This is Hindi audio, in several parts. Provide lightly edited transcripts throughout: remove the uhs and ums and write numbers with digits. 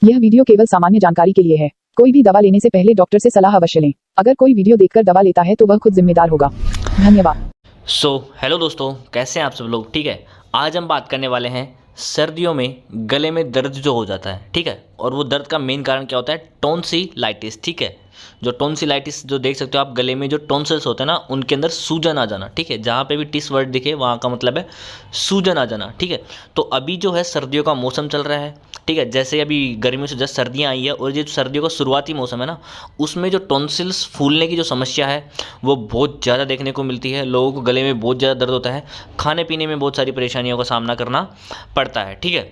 यह वीडियो केवल सामान्य जानकारी के लिए है। कोई भी दवा लेने से पहले डॉक्टर से सलाह अवश्य लें। अगर कोई वीडियो देखकर दवा लेता है तो वह खुद जिम्मेदार होगा। धन्यवाद। हेलो दोस्तों, कैसे हैं आप सब लोग। ठीक है, आज हम बात करने वाले हैं सर्दियों में गले में दर्द जो हो जाता है। ठीक है, और वो दर्द का मेन कारण क्या होता है, टॉन्सिलाइटिस। ठीक है, जो टॉन्सिलाइटिस जो देख सकते हो आप, गले में जो टॉन्सिल्स होते हैं ना, उनके अंदर सूजन आ जाना। ठीक है, जहाँ पे भी टिस वर्ड दिखे वहाँ का मतलब है सूजन आ जाना। ठीक है, तो अभी जो है सर्दियों का मौसम चल रहा है। ठीक है, जैसे अभी गर्मियों से जस्ट सर्दियाँ आई है और ये जो सर्दियों का शुरुआती मौसम है ना, उसमें जो टॉन्सिल्स फूलने की जो समस्या है वो बहुत ज़्यादा देखने को मिलती है। लोगों को गले में बहुत ज़्यादा दर्द होता है, खाने पीने में बहुत सारी परेशानियों का सामना करना पड़ता है। ठीक है,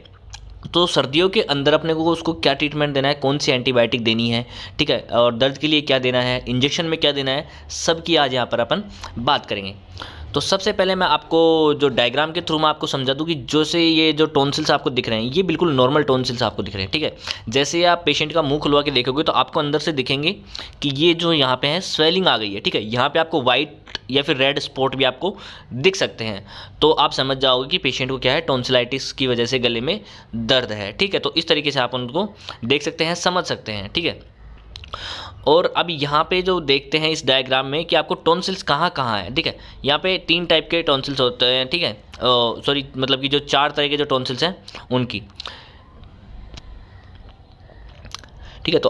तो सर्दियों के अंदर अपने को उसको क्या ट्रीटमेंट देना है, कौन सी एंटीबायोटिक देनी है, ठीक है, और दर्द के लिए क्या देना है, इंजेक्शन में क्या देना है, सब की आज यहाँ पर अपन बात करेंगे। तो सबसे पहले मैं आपको जो डायग्राम के थ्रू मैं आपको समझा दूं कि जो से ये जो टॉन्सिल्स आपको दिख रहे हैं, ये बिल्कुल नॉर्मल टॉन्सिल्स आपको दिख रहे हैं। ठीक है, जैसे आप पेशेंट का मुंह खुलवा के देखोगे तो आपको अंदर से दिखेंगे कि ये जो यहाँ पे है स्वेलिंग आ गई है। ठीक है, यहाँ पे आपको वाइट या फिर रेड स्पॉट भी आपको दिख सकते हैं, तो आप समझ जाओगे कि पेशेंट को क्या है, टॉन्सिलाइटिस की वजह से गले में दर्द है। ठीक है, तो इस तरीके से आप उनको देख सकते हैं, समझ सकते हैं। ठीक है, और अब यहाँ पे जो देखते हैं इस डायग्राम में कि आपको टॉन्सिल्स कहाँ कहाँ है। ठीक है, यहाँ पे 3 टाइप के टॉन्सिल्स होते हैं। ठीक है, सॉरी, मतलब कि जो 4 तरह के जो टॉन्सिल्स हैं उनकी। ठीक है, तो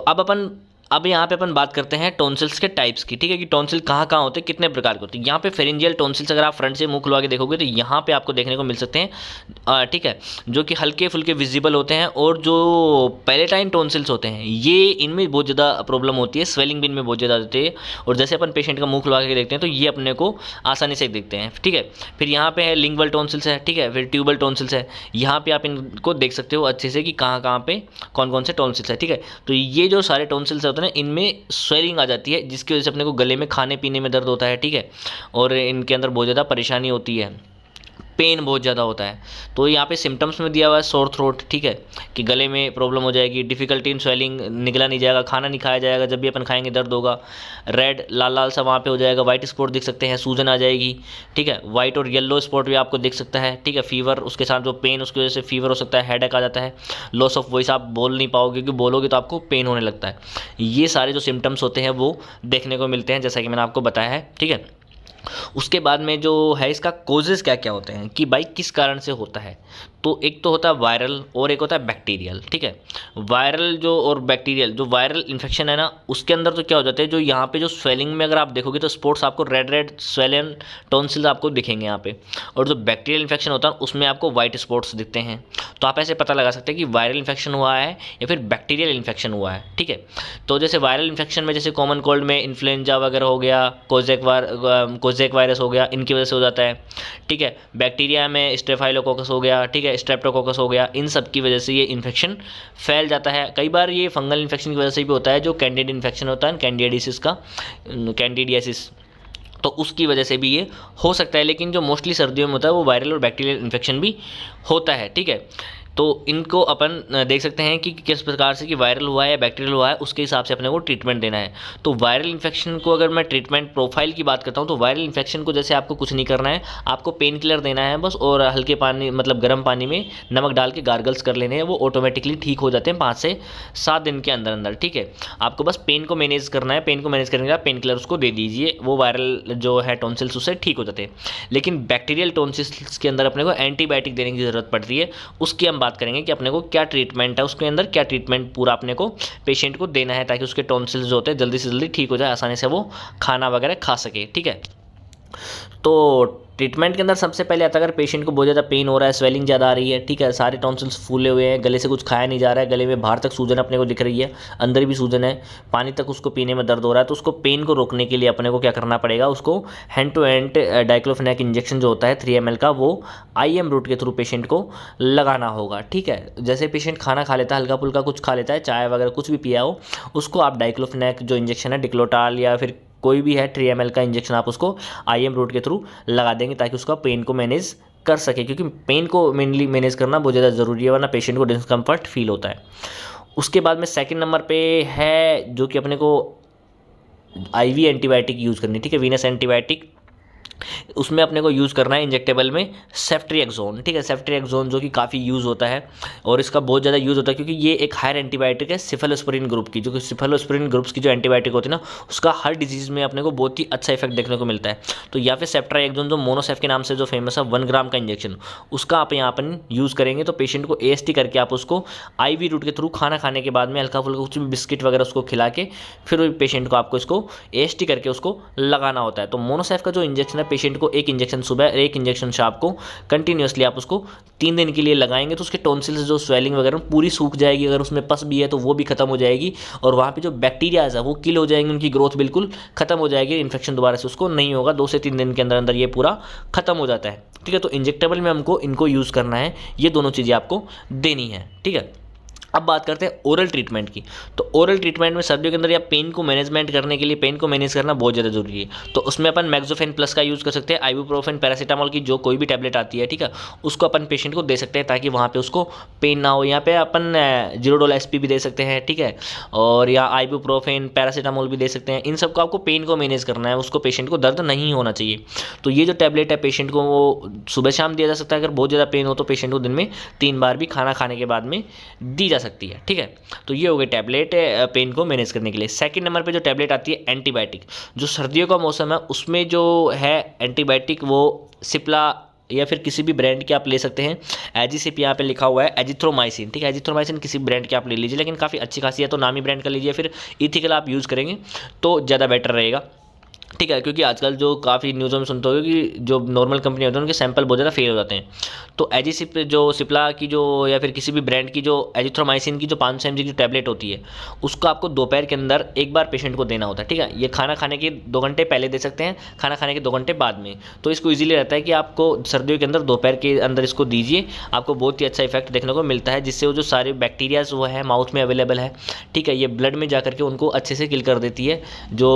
अब यहाँ पे अपन बात करते हैं टॉन्सिल्स के टाइप्स की। ठीक है, कि टॉन्सिल कहाँ कहाँ होते हैं, कितने प्रकार के होते हैं। यहाँ पे फेरेंजियल टॉन्सिल्स अगर आप फ्रंट से मुंह खुलवा के देखोगे तो यहाँ पे आपको देखने को मिल सकते हैं। ठीक है, जो कि हल्के फुल्के विजिबल होते हैं, और जो पैलेटाइन टॉन्सिल्स होते हैं ये इनमें बहुत ज़्यादा प्रॉब्लम होती है, स्वेलिंग भी इनमें बहुत ज़्यादा होती है। और जैसे अपन पेशेंट का मुंह खुलवा के देखते हैं तो ये अपने को आसानी से दिखते हैं। ठीक है, फिर यहाँ पे है लिंगुअल टॉन्सिल्स है। ठीक है, फिर ट्यूबल टॉन्सिल्स है। यहाँ पे आप इनको देख सकते हो अच्छे से कि कहाँ कहाँ पे कौन कौन से टॉन्सिल्स है। ठीक है, तो ये जो सारे टॉन्सिल्स होते हैं ना, इनमें स्वेलिंग आ जाती है, जिसकी वजह से अपने को गले में खाने पीने में दर्द होता है। ठीक है, और इनके अंदर बहुत ज़्यादा परेशानी होती है, पेन बहुत ज़्यादा होता है। तो यहाँ पे सिम्टम्स में दिया हुआ है सोर थ्रोट। ठीक है, कि गले में प्रॉब्लम हो जाएगी, डिफिकल्टी इन स्वेलिंग, निगला नहीं जाएगा, खाना नहीं खाया जाएगा, जब भी अपन खाएंगे दर्द होगा, रेड लाल लाल सा वहाँ पे हो जाएगा, वाइट स्पॉट दिख सकते हैं, सूजन आ जाएगी। ठीक है, वाइट और येलो स्पॉट भी आपको दिख सकता है। ठीक है, फीवर, उसके साथ जो पेन, उसकी वजह से फीवर हो सकता है, हेडेक आ जाता है, लॉस ऑफ वॉइस, आप बोल नहीं पाओगे क्योंकि बोलोगे तो आपको पेन होने लगता है। ये सारे जो सिम्टम्स होते हैं वो देखने को मिलते हैं, जैसा कि मैंने आपको बताया है। ठीक है, उसके बाद में जो है इसका कोजेस क्या क्या होते हैं, कि भाई किस कारण से होता है। तो एक तो होता है वायरल और एक होता है बैक्टीरियल। ठीक है, वायरल जो और बैक्टीरियल, जो वायरल इन्फेक्शन है ना, उसके अंदर तो क्या हो जाता है, जो यहाँ पे जो स्वेलिंग में अगर आप देखोगे तो स्पॉट्स आपको रेड रेड स्वेलन टॉन्सिल्स आपको दिखेंगे यहाँ पे, और जो बैक्टीरियल इन्फेक्शन होता है उसमें आपको वाइट स्पॉट्स दिखते हैं। तो आप ऐसे पता लगा सकते हैं कि वायरल इन्फेक्शन हुआ है या फिर बैक्टीरियल इन्फेक्शन हुआ है। ठीक है, तो जैसे वायरल इन्फेक्शन में जैसे कॉमन कोल्ड में इन्फ्लुएंजा वगैरह हो गया, कोजेक वायरस हो गया, इनकी वजह से हो जाता है। ठीक है, बैक्टीरिया में स्टेफाइलोकोकस हो गया, ठीक है, स्ट्रेप्टोकोकस हो गया, इन सब की वजह से ये इन्फेक्शन फैल जाता है। कई बार ये फंगल इन्फेक्शन की वजह से भी होता है, जो कैंडिड इन्फेक्शन होता है, कैंडिडियासिस का, कैंडिडियासिस, तो उसकी वजह से भी ये हो सकता है। लेकिन जो मोस्टली सर्दियों में होता है वो वायरल और बैक्टीरियल इन्फेक्शन भी होता है। ठीक है, तो इनको अपन देख सकते हैं कि किस प्रकार से कि वायरल हुआ है या बैक्टीरियल हुआ है, उसके हिसाब से अपने को ट्रीटमेंट देना है। तो वायरल इन्फेक्शन को अगर मैं ट्रीटमेंट प्रोफाइल की बात करता हूँ तो वायरल इन्फेक्शन को जैसे आपको कुछ नहीं करना है, आपको पेन किलर देना है बस, और हल्के पानी मतलब गर्म पानी में नमक डाल के गार्गल्स कर लेने हैं, वो ऑटोमेटिकली ठीक हो जाते हैं 5 से 7 दिन के अंदर अंदर। ठीक है, आपको बस पेन को मैनेज करना है, पेन को मैनेज करने के बाद पेन किलर उसको दे दीजिए, वो वायरल जो है टॉन्सिल्स उससे ठीक हो जाते हैं। लेकिन बैक्टीरियल टॉन्सिल्स के अंदर अपने को एंटीबायोटिक देने की ज़रूरत पड़ती है, उसकी हम बात करेंगे कि अपने को क्या ट्रीटमेंट है, उसके अंदर क्या ट्रीटमेंट पूरा अपने को पेशेंट को देना है, ताकि उसके टॉन्सिल्स जो होते हैं जल्दी से जल्दी ठीक हो जाए, आसानी से वो खाना वगैरह खा सके। ठीक है, तो ट्रीटमेंट के अंदर सबसे पहले आता है, अगर पेशेंट को बहुत ज़्यादा पेन हो रहा है, स्वेलिंग ज़्यादा आ रही है, ठीक है, सारे टॉन्सिल्स फूले हुए हैं, गले से कुछ खाया नहीं जा रहा है, गले में बाहर तक सूजन अपने को दिख रही है, अंदर भी सूजन है, पानी तक उसको पीने में दर्द हो रहा है, तो उसको पेन को रोकने के लिए अपने को क्या करना पड़ेगा, उसको hand to hand diclofenac injection जो होता है 3 ml का, वो IM रूट के थ्रू पेशेंट को लगाना होगा। ठीक है, जैसे पेशेंट खाना खा लेता है, हल्का फुल्का कुछ खा लेता है, चाय वगैरह कुछ भी पिया हो, उसको आप डाइक्लोफेनाक जो इंजेक्शन है, डिक्लोटाल या फिर कोई भी है 3 ml का इंजेक्शन, आप उसको IM रूट के थ्रू लगा देंगे, ताकि उसका पेन को मैनेज कर सके, क्योंकि पेन को मेनली मैनेज करना बहुत ज़्यादा ज़रूरी है, वरना पेशेंट को डिस्कम्फर्ट फील होता है। उसके बाद में सेकंड नंबर पे है जो कि अपने को IV एंटीबायोटिक यूज़ करनी। ठीक है, वीनस एंटीबायोटिक उसमें अपने को यूज़ करना है इंजेक्टेबल में सेफ्ट्रिएक्सोन, ठीक है। सेफ्ट्रिएक्सोन जो कि काफ़ी यूज़ होता है और इसका बहुत ज़्यादा यूज़ होता है क्योंकि ये एक हायर एंटीबायोटिक है सिफेलोस्पोरिन ग्रुप की, जो कि सिफेलोस्पोरिन ग्रुप्स की जो एंटीबायोटिक होती है ना, उसका हर डिजीज़ में अपने को बहुत ही अच्छा इफेक्ट देखने को मिलता है। तो या फिर सेफ्ट्रिएक्सोन जो मोनोसेफ के नाम से जो फेमस है 1 ग्राम का इंजेक्शन, उसका आप यहाँ अपन यूज़ करेंगे। तो पेशेंट को AST करके आप उसको IV रूट के थ्रू खाना खाने के बाद में हल्का फुल्का कुछ भी बिस्किट वगैरह उसको खिला के फिर पेशेंट को आपको इसको AST करके उसको लगाना होता है। तो मोनोसेफ का जो इंजेक्शन है, पेशेंट को एक इंजेक्शन सुबह और एक इंजेक्शन शाम को कंटिन्यूसली आप उसको 3 दिन के लिए लगाएंगे तो उसके टॉन्सिल से जो स्वेलिंग वगैरह पूरी सूख जाएगी। अगर उसमें पस भी है तो वो भी खत्म हो जाएगी और वहाँ पे जो बैक्टीरियाज है वो किल हो जाएंगे, उनकी ग्रोथ बिल्कुल खत्म हो जाएगी, इन्फेक्शन दोबारा से उसको नहीं होगा। 2 से 3 दिन के अंदर अंदर ये पूरा खत्म हो जाता है, ठीक है। तो इंजेक्टेबल में हमको इनको यूज़ करना है, ये दोनों चीज़ें आपको देनी है, ठीक है। अब बात करते हैं ओरल ट्रीटमेंट की। तो ओरल ट्रीटमेंट में सर्दियों के अंदर या पेन को मैनेजमेंट करने के लिए पेन को मैनेज करना बहुत ज़्यादा जरूरी है। तो उसमें अपन मैक्सोफेन प्लस का यूज़ कर सकते हैं, आइबुप्रोफेन, पैरासीटामोल की जो कोई भी टैबलेट आती है, ठीक है, उसको अपन पेशेंट को दे सकते हैं ताकि वहाँ पे उसको पेन ना हो। यहाँ पे अपन जीरोडोल SP भी दे सकते हैं, ठीक है, और या आइबुप्रोफेन, पैरासीटामोल भी दे सकते हैं। इन सबको आपको पेन को मैनेज करना है, उसको पेशेंट को दर्द नहीं होना चाहिए। तो ये जो टैबलेट है पेशेंट को वो सुबह शाम दिया जा सकता है। अगर बहुत ज़्यादा पेन हो तो पेशेंट को दिन में 3 बार भी खाना खाने के बाद में दी जा सकती है, ठीक है। तो ये हो गई टैबलेट पेन को मैनेज करने के लिए। सेकंड नंबर पे जो टैबलेट आती है एंटीबायोटिक, जो सर्दियों का मौसम है उसमें जो है एंटीबायोटिक वो सिप्ला या फिर किसी भी ब्रांड के आप ले सकते हैं। एजिसिप यहाँ पे लिखा हुआ है, एजिथ्रोमाइसिन, ठीक है। एजिथ्रोमाइसिन किसी ब्रांड के आप ले लीजिए, लेकिन काफ़ी अच्छी खासी है तो नामी ब्रांड का लीजिए, फिर इथिकल आप यूज़ करेंगे तो ज़्यादा बेटर रहेगा, ठीक है। क्योंकि आजकल जो काफ़ी न्यूज़ों में सुनते हो कि जो नॉर्मल कंपनी होती है उनके सैंपल बहुत ज़्यादा फेल हो जाते हैं। तो एजिसिप जो सिप्ला की जो या फिर किसी भी ब्रांड की जो एजिथ्रोमाइसिन की जो 500 mg की जो टैबलेट होती है उसको आपको दोपहर के अंदर एक बार पेशेंट को देना होता है, ठीक है। ये खाना खाने के 2 घंटे पहले दे सकते हैं, खाना खाने के 2 घंटे बाद में। तो इसको ईजिली रहता है कि आपको सर्दियों के अंदर दोपहर के अंदर इसको दीजिए, आपको बहुत ही अच्छा इफेक्ट देखने को मिलता है, जिससे वो जो सारे बैक्टीरियाज वो है माउथ में अवेलेबल है, ठीक है, ये ब्लड में जा करके उनको अच्छे से किल कर देती है। जो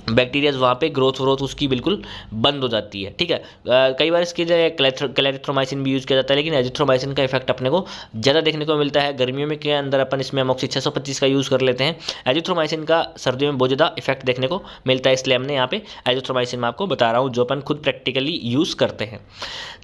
बैक्टीरियाज वहाँ पे ग्रोथ उसकी बिल्कुल बंद हो जाती है, ठीक है। कई बार इसके लिए क्लैरिथ्रोमाइसिन भी यूज़ किया जाता है, लेकिन एजिथ्रोमाइसिन का इफेक्ट अपने को ज़्यादा देखने को मिलता है। गर्मियों में के अंदर अपन इसमें अमोक्सी 625 का यूज़ कर लेते हैं। एजिथ्रोमाइसिन का सर्दियों में बहुत ज़्यादा इफेक्ट देखने को मिलता है, इसलिए हमने यहाँ पे एजिथ्रोमाइसिन में आपको बता रहा हूँ जो अपन खुद प्रैक्टिकली यूज़ करते हैं।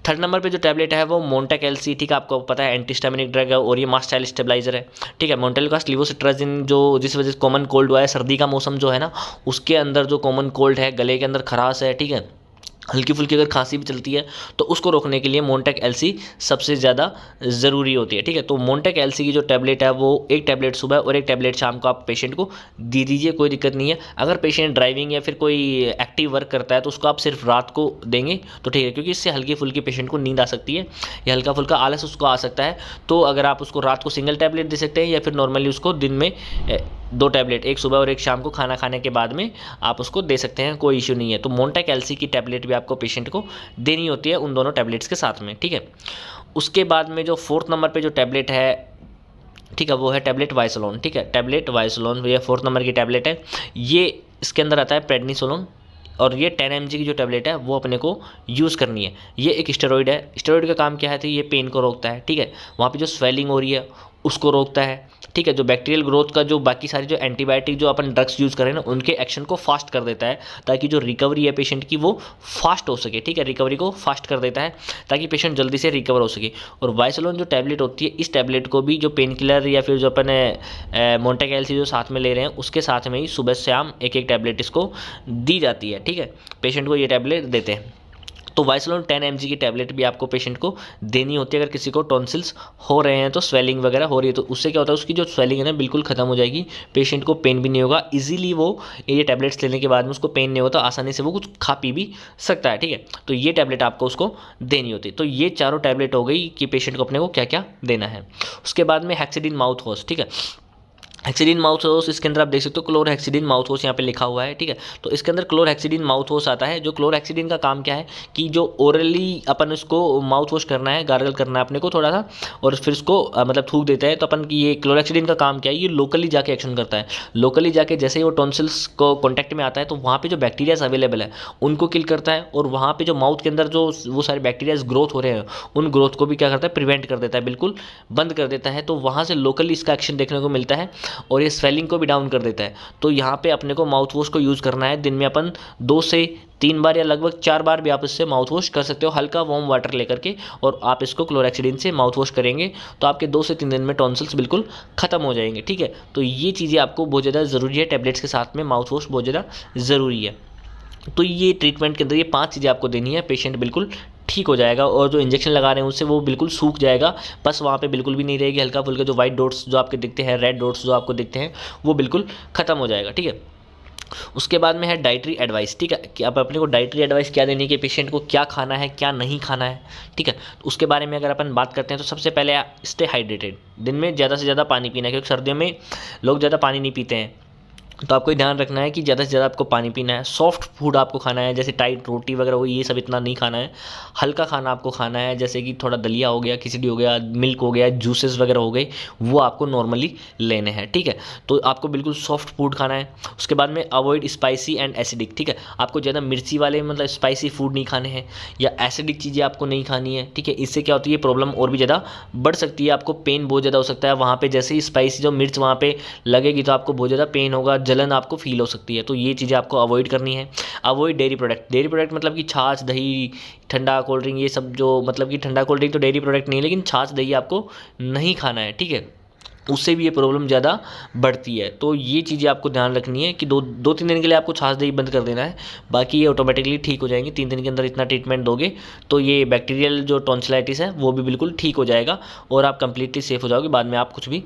थर्ड नंबर पे जो टैबलेट है वो मोन्टेक LC, ठीक है, आपको पता है एंटीस्टामिनिक ड्रग है और ये मास्ट चाइल्ड स्टेबलाइजर है, ठीक है। मोन्टेलकास्ट लिवोसिट्राजिन जो जिस वजह से कॉमन कोल्ड हुआ है, सर्दी का मौसम जो है ना उसके अंदर जो कॉमन कोल्ड है, गले के अंदर खराश है, ठीक है, हल्की फुल्की अगर खांसी भी चलती है तो उसको रोकने के लिए मोन्टेक LC सबसे ज़्यादा ज़रूरी होती है, ठीक है। तो मोन्टेक LC की जो टैबलेट है वो एक टैबलेट सुबह और एक टैबलेट शाम को आप पेशेंट को दे दीजिए, कोई दिक्कत नहीं है। अगर पेशेंट ड्राइविंग या फिर कोई एक्टिव वर्क करता है तो उसको आप सिर्फ रात को देंगे तो ठीक है, क्योंकि इससे हल्की फुल्की पेशेंट को नींद आ सकती है या हल्का फुल्का आलस उसको आ सकता है। तो अगर आप उसको रात को सिंगल टैबलेट दे सकते हैं या फिर नॉर्मली उसको दिन में 2 टैबलेट, एक सुबह और एक शाम को खाना खाने के बाद में आप उसको दे सकते हैं, कोई इश्यू नहीं है। तो मोन्टेक LC की टैबलेट भी आपको पेशेंट को देनी होती है उन दोनों टैबलेट्स के साथ में, ठीक है। उसके बाद में जो 4th नंबर पे जो टैबलेट है, ठीक है, वो है टैबलेट वाइसोलोन, ठीक है। टैबलेट वाइसोलोन ये 4th नंबर की टैबलेट है। ये इसके अंदर आता है प्रेडनिसोलोन और ये 10 mg की जो टैबलेट है वो अपने को यूज़ करनी है। ये एक स्टेरॉइड है। स्टेरॉइड का काम क्या है, तो ये पेन को रोकता है, ठीक है, वहाँ पे जो स्वेलिंग हो रही है उसको रोकता है, ठीक है। जो बैक्टीरियल ग्रोथ का जो बाकी सारी जो एंटीबायोटिक जो अपन ड्रग्स यूज़ करें ना उनके एक्शन को फास्ट कर देता है ताकि जो रिकवरी है पेशेंट की वो फास्ट हो सके, ठीक है, रिकवरी को फास्ट कर देता है ताकि पेशेंट जल्दी से रिकवर हो सके। और वाइसोलोन जो टैबलेट होती है इस टैबलेट को भी जो पेन किलर या फिर जो अपन मोन्टेक LC जो साथ में ले रहे हैं उसके साथ में ही सुबह शाम एक टैबलेट इसको दी जाती है, ठीक है, पेशेंट को ये टैबलेट देते हैं। तो वाइसोलोन 10 mg की टैबलेट भी आपको पेशेंट को देनी होती है। अगर किसी को टॉन्सिल्स हो रहे हैं तो स्वेलिंग वगैरह हो रही है तो उससे क्या होता है उसकी जो स्वेलिंग है ना बिल्कुल खत्म हो जाएगी, पेशेंट को पेन भी नहीं होगा, इजीली वो ये टैबलेट्स लेने के बाद में उसको पेन नहीं होता, आसानी से वो कुछ खा पी भी सकता है, ठीक है। तो ये टैबलेट आपको उसको देनी होती है। तो ये चारों टैबलेट हो गई कि पेशेंट को अपने को क्या क्या देना है। उसके बाद में हेक्सिडिन माउथ वॉश, ठीक है, हेक्सिडिन माउथ वॉश इसके अंदर आप देख सकते हो क्लोरहेक्सिडिन माउथ वॉश यहाँ पे लिखा हुआ है, ठीक है। तो इसके अंदर क्लोरहेक्सिडिन माउथ वॉश आता है। जो क्लोरहेक्सिडिन का काम क्या है कि जो ओरली अपन इसको माउथ वॉश करना है, गार्गल करना है अपने को थोड़ा सा और फिर इसको मतलब थूक देता है। तो अपन की ये क्लोरहेक्सिडिन का काम क्या है, ये लोकली जाके एक्शन करता है। लोकली जाके जैसे ही वो टॉन्सिल्स को कॉन्टैक्ट में आता है तो वहाँ पर जो बैक्टीरियाज अवेलेबल है उनको किल करता है और वहाँ पर जो माउथ के अंदर जो वो सारे बैक्टीरियाज ग्रोथ हो रहे हैं उन ग्रोथ को भी क्या करता है, प्रिवेंट कर देता है, बिल्कुल बंद कर देता है। तो वहाँ से लोकली इसका एक्शन देखने को मिलता है। और ये स्वेलिंग को भी डाउन कर देता है। तो यहाँ पे अपने को माउथ वॉश को यूज़ करना है। दिन में अपन 2 से 3 बार या लगभग 4 बार भी आप इससे माउथ वॉश कर सकते हो, हल्का वार्म वाटर लेकर के, और आप इसको क्लोरेक्सिडिन से माउथ वॉश करेंगे तो आपके 2 से 3 दिन में टॉन्सिल्स बिल्कुल ख़त्म हो जाएंगे। ठीक है, तो ये चीज़ें आपको बहुत ज़्यादा ज़रूरी है। टैबलेट्स के साथ में माउथ वॉश बहुत ज़्यादा ज़रूरी है। तो ये ट्रीटमेंट के अंदर ये 5 चीज़ें आपको देनी है, पेशेंट बिल्कुल ठीक हो जाएगा। और जो इंजेक्शन लगा रहे हैं उससे वो बिल्कुल सूख जाएगा, बस वहाँ पे बिल्कुल भी नहीं रहेगी। हल्का फुल्का जो वाइट डॉट्स जो आपके दिखते हैं, रेड डॉट्स जो आपको दिखते हैं, वो बिल्कुल ख़त्म हो जाएगा। ठीक है, उसके बाद में है डाइटरी एडवाइस। ठीक है, कि आप अपने को डाइटरी एडवाइस क्या देनी है कि पेशेंट को क्या खाना है, क्या नहीं खाना है। ठीक है, तो उसके बारे में अगर अपन बात करते हैं तो सबसे पहले स्टे हाइड्रेटेड, दिन में ज़्यादा से ज़्यादा पानी पीना है, क्योंकि सर्दियों में लोग ज़्यादा पानी नहीं पीते हैं। तो आपको ध्यान रखना है कि ज़्यादा से ज़्यादा आपको पानी पीना है। सॉफ्ट फूड आपको खाना है, जैसे टाइट रोटी वगैरह हो, ये सब इतना नहीं खाना है। हल्का खाना आपको खाना है, जैसे कि थोड़ा दलिया हो गया, खिचड़ी हो गया, मिल्क हो गया, जूसेस वगैरह हो गए, वो आपको नॉर्मली लेने हैं। ठीक है, तो आपको बिल्कुल सॉफ्ट फूड खाना है। उसके बाद में अवॉइड स्पाइसी एंड एसिडिक। ठीक है, आपको ज़्यादा मिर्ची वाले मतलब स्पाइसी फूड नहीं खाने हैं, या एसिडिक चीज़ें आपको नहीं खानी है। ठीक है, इससे क्या होती है, प्रॉब्लम और भी ज़्यादा बढ़ सकती है, आपको पेन बहुत ज़्यादा हो सकता है वहाँ पे। जैसे ही स्पाइसी जो मिर्च वहाँ पे लगेगी तो आपको बहुत ज़्यादा पेन होगा, जलन आपको फील हो सकती है। तो ये चीज़ें आपको अवॉइड करनी है। Avoid dairy product. Dairy product मतलब कि छाछ, दही, ठंडा कोल्ड ड्रिंक, ये सब जो मतलब कि ठंडा कोल्ड ड्रिंक तो डेयरी प्रोडक्ट नहीं है, लेकिन छाछ दही आपको नहीं खाना है। ठीक है, उससे भी ये प्रॉब्लम ज़्यादा बढ़ती है। तो ये चीज़ें आपको ध्यान रखनी है कि 2-3 दिन के लिए आपको छाछ दही बंद कर देना है, बाकी ये ऑटोमेटिकली ठीक हो जाएंगे। 3 दिन के अंदर इतना ट्रीटमेंट दोगे तो ये बैक्टीरियल जो टॉन्सिलाइटिस है वो भी बिल्कुल ठीक हो जाएगा और आप कंप्लीटली सेफ हो जाओगे। बाद में आप कुछ भी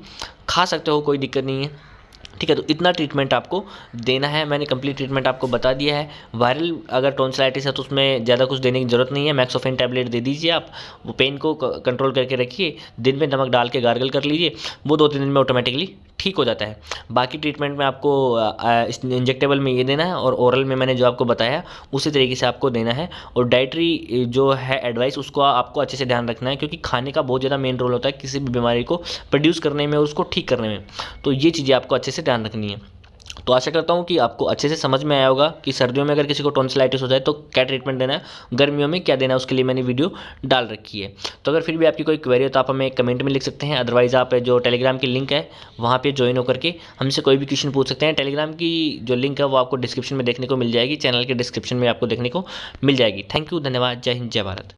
खा सकते हो, कोई दिक्कत नहीं है। ठीक है, तो इतना ट्रीटमेंट आपको देना है। मैंने कंप्लीट ट्रीटमेंट आपको बता दिया है। वायरल अगर टॉन्सिलाइटिस है तो उसमें ज़्यादा कुछ देने की ज़रूरत नहीं है। मैक्सोफेन टैबलेट दे दीजिए आप, वो पेन को कंट्रोल करके रखिए, दिन में नमक डाल के गार्गल कर लीजिए, वो 2-3 दिन में ऑटोमेटिकली ठीक हो जाता है। बाकी ट्रीटमेंट में आपको इंजेक्टेबल में ये देना है और ओरल में मैंने जो आपको बताया उसी तरीके से आपको देना है। और डाइटरी जो है एडवाइस उसको आपको अच्छे से ध्यान रखना है, क्योंकि खाने का बहुत ज़्यादा मेन रोल होता है किसी भी बीमारी को प्रोड्यूस करने में और उसको ठीक करने में। तो ये चीज़ें आपको अच्छे से ध्यान रखनी है। तो आशा करता हूँ कि आपको अच्छे से समझ में आया होगा कि सर्दियों में अगर किसी को टॉन्सिलाइटिस हो जाए तो क्या ट्रीटमेंट देना है, गर्मियों में क्या देना है, उसके लिए मैंने वीडियो डाल रखी है। तो अगर फिर भी आपकी कोई क्वेरी हो तो आप हमें कमेंट में लिख सकते हैं। अदरवाइज़ आप जो टेलीग्राम की लिंक है वहाँ पर ज्वाइन होकर के हमसे कोई भी क्वेश्चन पूछ सकते हैं। टेलीग्राम की जो लिंक है वो आपको डिस्क्रिप्शन में देखने को मिल जाएगी, चैनल के डिस्क्रिप्शन में आपको देखने को मिल जाएगी। थैंक यू, धन्यवाद, जय हिंद, जय भारत।